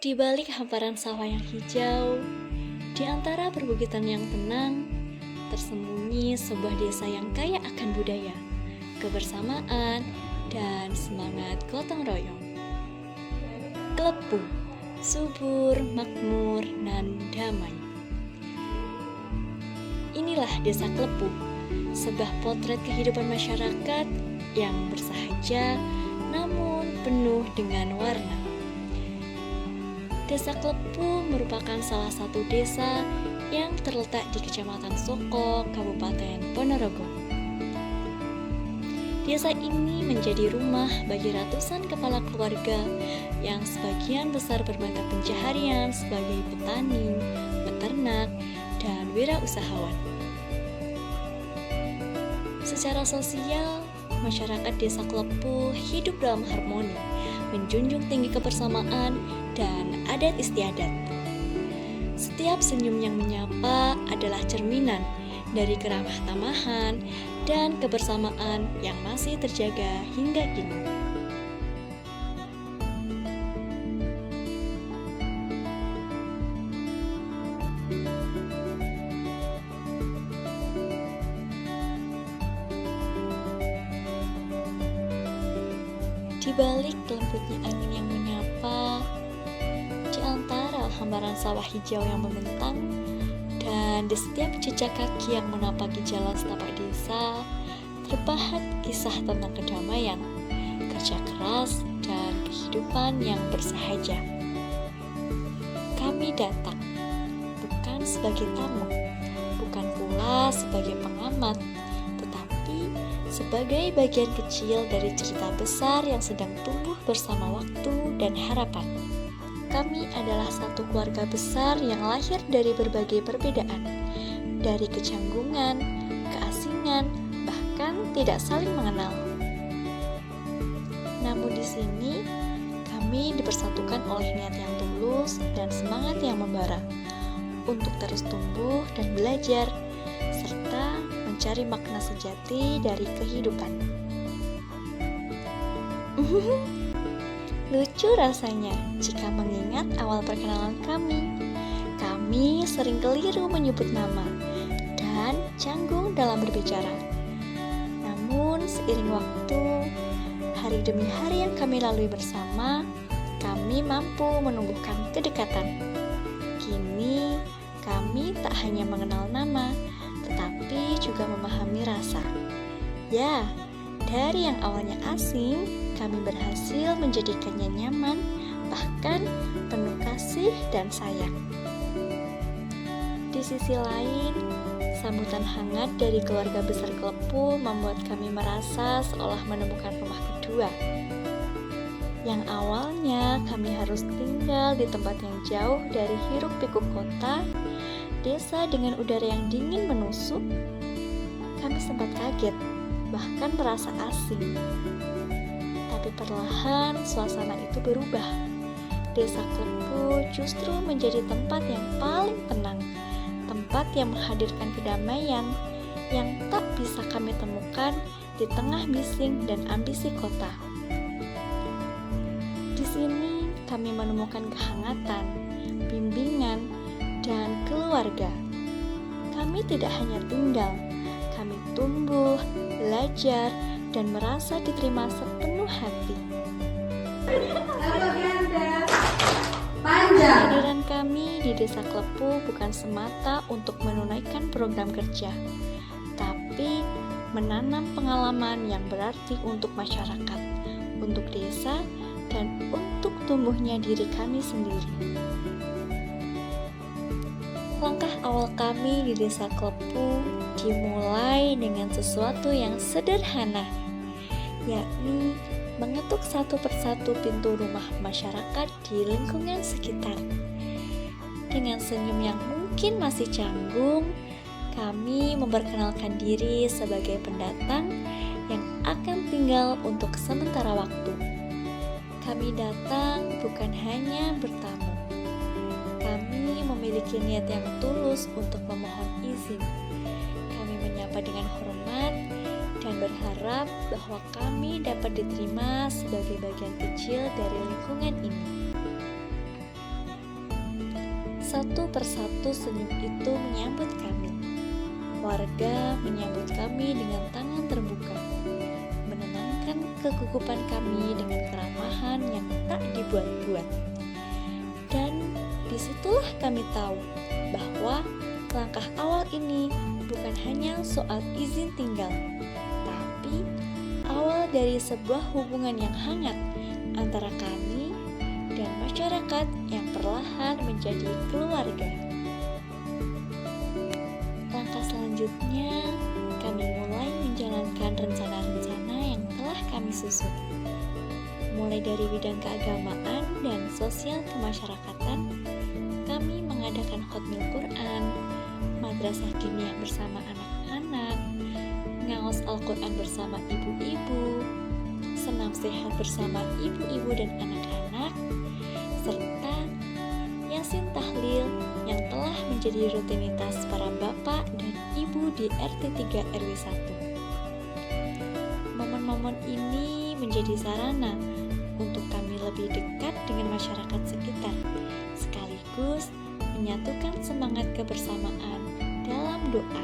Di balik hamparan sawah yang hijau, di antara perbukitan yang tenang, tersembunyi sebuah desa yang kaya akan budaya, kebersamaan, dan semangat gotong royong. Klepu, subur, makmur, dan damai. Inilah Desa Klepu, sebuah potret kehidupan masyarakat yang bersahaja namun penuh dengan warna. Desa Klepu merupakan salah satu desa yang terletak di Kecamatan Soko, Kabupaten Ponorogo. Desa ini menjadi rumah bagi ratusan kepala keluarga yang sebagian besar bermata pencaharian sebagai petani, peternak, dan wirausahawan. Secara sosial, masyarakat Desa Klepu hidup dalam harmoni, menjunjung tinggi kebersamaan dan adat istiadat. Setiap senyum yang menyapa adalah cerminan dari keramah tamahan dan kebersamaan yang masih terjaga hingga kini. Di balik lembutnya angin yang menyapa, di antara hamparan sawah hijau yang membentang, dan di setiap jejak kaki yang menapaki jalan setapak desa, terpahat kisah tentang kedamaian, kerja keras, dan kehidupan yang bersahaja. Kami datang, bukan sebagai tamu, bukan pula sebagai pengamat, tetapi sebagai bagian kecil dari cerita besar yang sedang tumbuh bersama waktu dan harapan. Kami adalah satu keluarga besar yang lahir dari berbagai perbedaan, dari kecanggungan, keasingan, bahkan tidak saling mengenal. Namun di sini, kami dipersatukan oleh niat yang tulus dan semangat yang membara untuk terus tumbuh dan belajar, serta mencari makna sejati dari kehidupan. Lucu rasanya jika mengingat awal perkenalan kami. Kami sering keliru menyebut nama dan canggung dalam berbicara. Namun seiring waktu, hari demi hari yang kami lalui bersama, kami mampu menumbuhkan kedekatan. Kini kami tak hanya mengenal nama, tetapi juga memahami rasa. Ya, dari yang awalnya asing, kami berhasil menjadikannya nyaman, bahkan penuh kasih dan sayang. Di sisi lain, sambutan hangat dari keluarga besar Klepu membuat kami merasa seolah menemukan rumah kedua. Yang awalnya kami harus tinggal di tempat yang jauh dari hiruk-pikuk kota, desa dengan udara yang dingin menusuk, kami sempat kaget, bahkan merasa asing. Tapi perlahan suasana itu berubah. Desa Klepu justru menjadi tempat yang paling tenang, tempat yang menghadirkan kedamaian yang tak bisa kami temukan di tengah bising dan ambisi kota. Di sini kami menemukan kehangatan, bimbingan, dan keluarga. Kami tidak hanya tinggal, kami tumbuh, belajar, dan merasa diterima sepenuh hati. Kehadiran kami di Desa Klepu bukan semata untuk menunaikan program kerja, tapi menanam pengalaman yang berarti untuk masyarakat, untuk desa, dan untuk tumbuhnya diri kami sendiri. Langkah awal kami di Desa Klepu dimulai dengan sesuatu yang sederhana, yakni mengetuk satu persatu pintu rumah masyarakat di lingkungan sekitar. Dengan senyum yang mungkin masih canggung, kami memperkenalkan diri sebagai pendatang yang akan tinggal untuk sementara waktu. Kami datang bukan hanya bertamu. Kami memiliki niat yang tulus untuk memohon izin. Kami menyapa dengan hormat dan berharap bahwa kami dapat diterima sebagai bagian kecil dari lingkungan ini. Satu persatu senyum itu menyambut kami. Warga menyambut kami dengan tangan terbuka, menenangkan kegugupan kami dengan keramahan yang tak dibuat-buat. Dan disitulah kami tahu bahwa langkah awal ini bukan hanya soal izin tinggal, tapi awal dari sebuah hubungan yang hangat antara kami dan masyarakat yang perlahan menjadi keluarga. Langkah selanjutnya, kami mulai menjalankan rencana-rencana yang telah kami susun. Mulai dari bidang keagamaan dan sosial kemasyarakatan, kami mengadakan khotmil Quran, madrasah diniyah bersama anak-anak, ngaos Al-Quran bersama ibu-ibu, senam sehat bersama ibu-ibu dan anak-anak, serta Yasin Tahlil yang telah menjadi rutinitas para bapak dan ibu di RT 3 RW 1. Momen-momen ini menjadi sarana untuk kami lebih dekat dengan masyarakat sekitar, sekaligus menyatukan semangat kebersamaan dalam doa.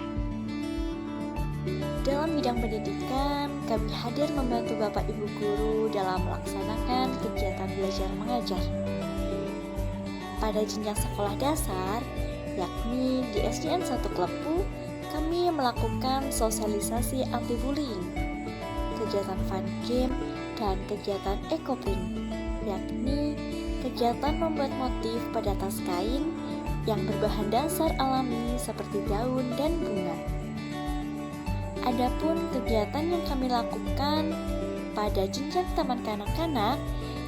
Dalam bidang pendidikan, kami hadir membantu Bapak Ibu Guru dalam melaksanakan kegiatan belajar mengajar. Pada jenjang sekolah dasar, yakni di SDN 1 Klepu, kami melakukan sosialisasi anti-bullying, kegiatan fun game, dan kegiatan ekoprint, yakni kegiatan membuat motif pada tas kain yang berbahan dasar alami seperti daun dan bunga. Adapun kegiatan yang kami lakukan pada jenjang taman kanak-kanak,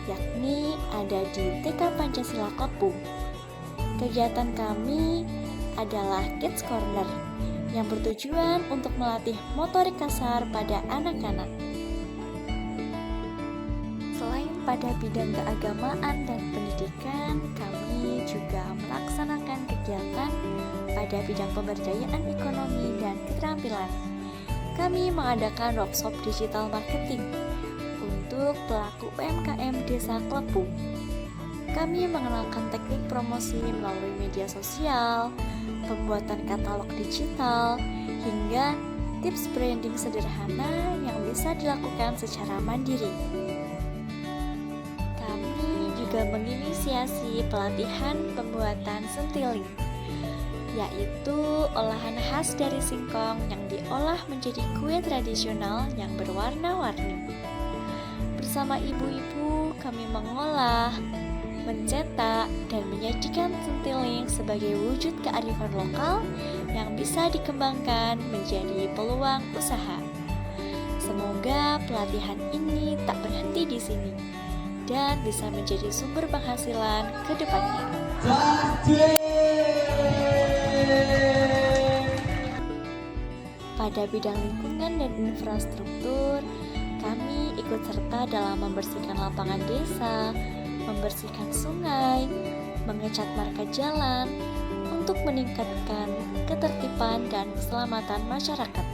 yakni ada di TK Pancasila Klepu. Kegiatan kami adalah Kids Corner yang bertujuan untuk melatih motorik kasar pada anak-anak. Selain pada bidang keagamaan dan pendidikan, kami juga melaksanakan kegiatan pada bidang pemberdayaan ekonomi dan keterampilan. Kami mengadakan workshop digital marketing untuk pelaku UMKM Desa Klepu. Kami mengenalkan teknik promosi melalui media sosial, pembuatan katalog digital, hingga tips branding sederhana yang bisa dilakukan secara mandiri. Kami juga menginisiasi pelatihan pembuatan sentiling, yaitu olahan khas dari singkong yang diolah menjadi kue tradisional yang berwarna-warni. Bersama ibu-ibu, kami mengolah, mencetak, dan menyajikan sentiling sebagai wujud kearifan lokal yang bisa dikembangkan menjadi peluang usaha. Semoga pelatihan ini tak berhenti di sini dan bisa menjadi sumber penghasilan ke depannya. Pada bidang lingkungan dan infrastruktur, kami ikut serta dalam membersihkan lapangan desa, membersihkan sungai, mengecat marka jalan untuk meningkatkan ketertiban dan keselamatan masyarakat.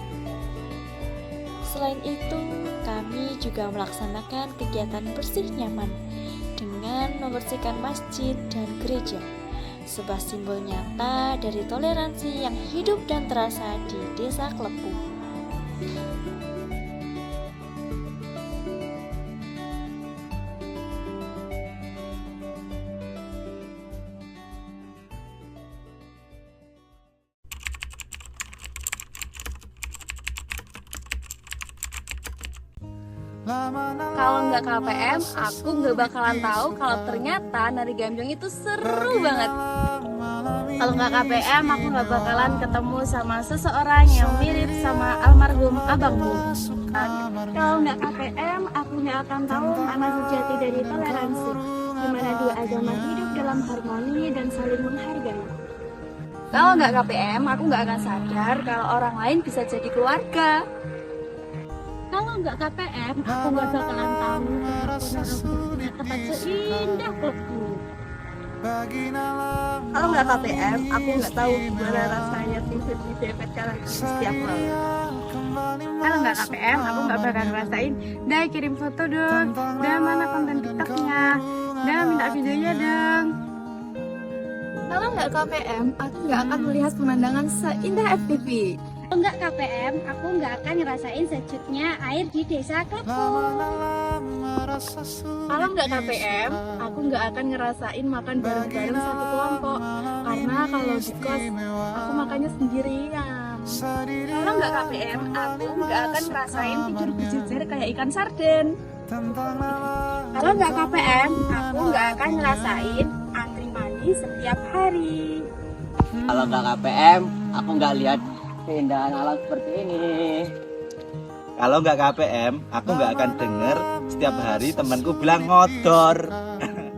Selain itu, kami juga melaksanakan kegiatan bersih nyaman dengan membersihkan masjid dan gereja, sebuah simbol nyata dari toleransi yang hidup dan terasa di Desa Klepu. Kalau nggak KPM, aku nggak bakalan tahu kalau ternyata nari gambiong itu seru banget. Kalau nggak KPM, aku nggak bakalan ketemu sama seseorang yang mirip sama almarhum abangku. Kalau nggak KPM, aku nggak akan tahu makna sejati dari toleransi, di mana dua agama hidup dalam harmoni dan saling menghargai. Kalau nggak KPM, aku nggak akan sadar kalau orang lain bisa jadi keluarga. Kalau nggak KPM, aku nggak bakalan tahu punya tempat seindah Klepu. Kalau nggak KPM, aku nggak tahu gimana rasanya tidur di dempet kanan setiap malam. Kalau nggak KPM, aku nggak bakal ngerasain. Dah kirim foto dong. Dah mana konten TikToknya. Dah minta videonya dong. Kalau nggak KPM, aku nggak akan melihat pemandangan seindah FTV. Kalau nggak KPM, aku nggak akan ngerasain sejuknya air di desa Klepu. Kalau nggak KPM, aku nggak akan ngerasain makan bareng-bareng satu kelompok. Karena kalau di kos, aku makannya sendirian. Kalau nggak KPM, aku nggak akan ngerasain tidur berjejer kayak ikan sarden. Kalau nggak KPM, aku nggak akan ngerasain antri mandi setiap hari. Kalau nggak KPM, aku nggak lihat keindahan alam seperti ini. Kalau nggak KPM, aku nggak akan denger setiap hari temanku bilang ngodor.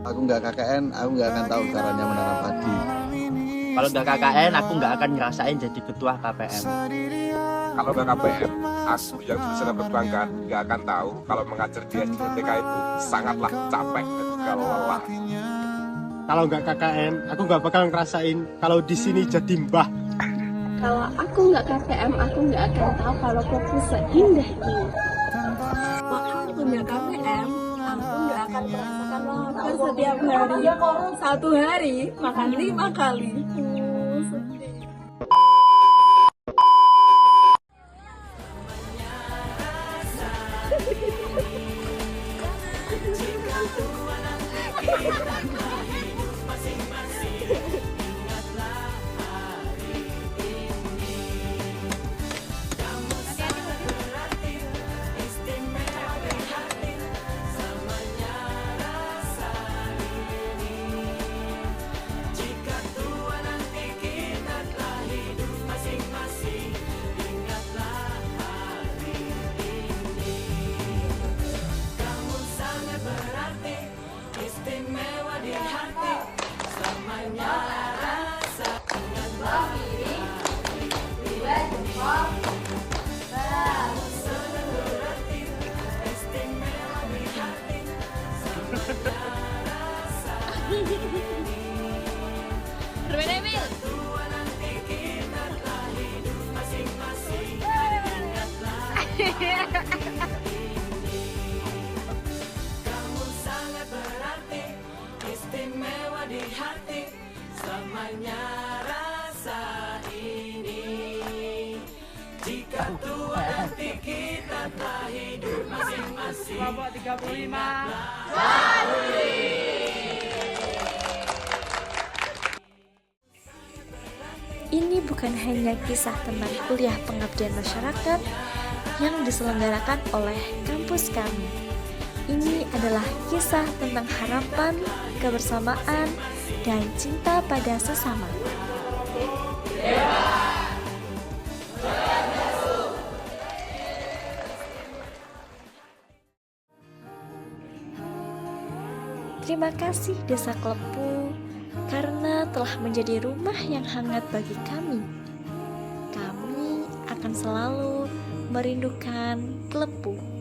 Aku nggak KKN, aku nggak akan tahu caranya menanam padi. Kalau nggak KKN, aku nggak akan ngerasain jadi ketua KPM. Kalau nggak KPM, aku yang berusaha perbankan nggak akan tahu kalau mengajar di SDTK itu sangatlah capek dan juga lelah. Kalau nggak KKN, aku nggak bakal ngerasain kalau di sini jadi mbah. Kalau aku nggak KPM, aku nggak akan tahu kalau Klepu seindah ini. Kalau aku nggak KPM, aku nggak akan merasakan lapar setiap hari. Satu hari makan 5 kali. Sedih. Ini bukan hanya kisah tentang kuliah pengabdian masyarakat yang diselenggarakan oleh kampus kami. Ini adalah kisah tentang harapan, kebersamaan, dan cinta pada sesama. Terima kasih Desa Klepu karena telah menjadi rumah yang hangat bagi kami. Kami akan selalu merindukan Klepu.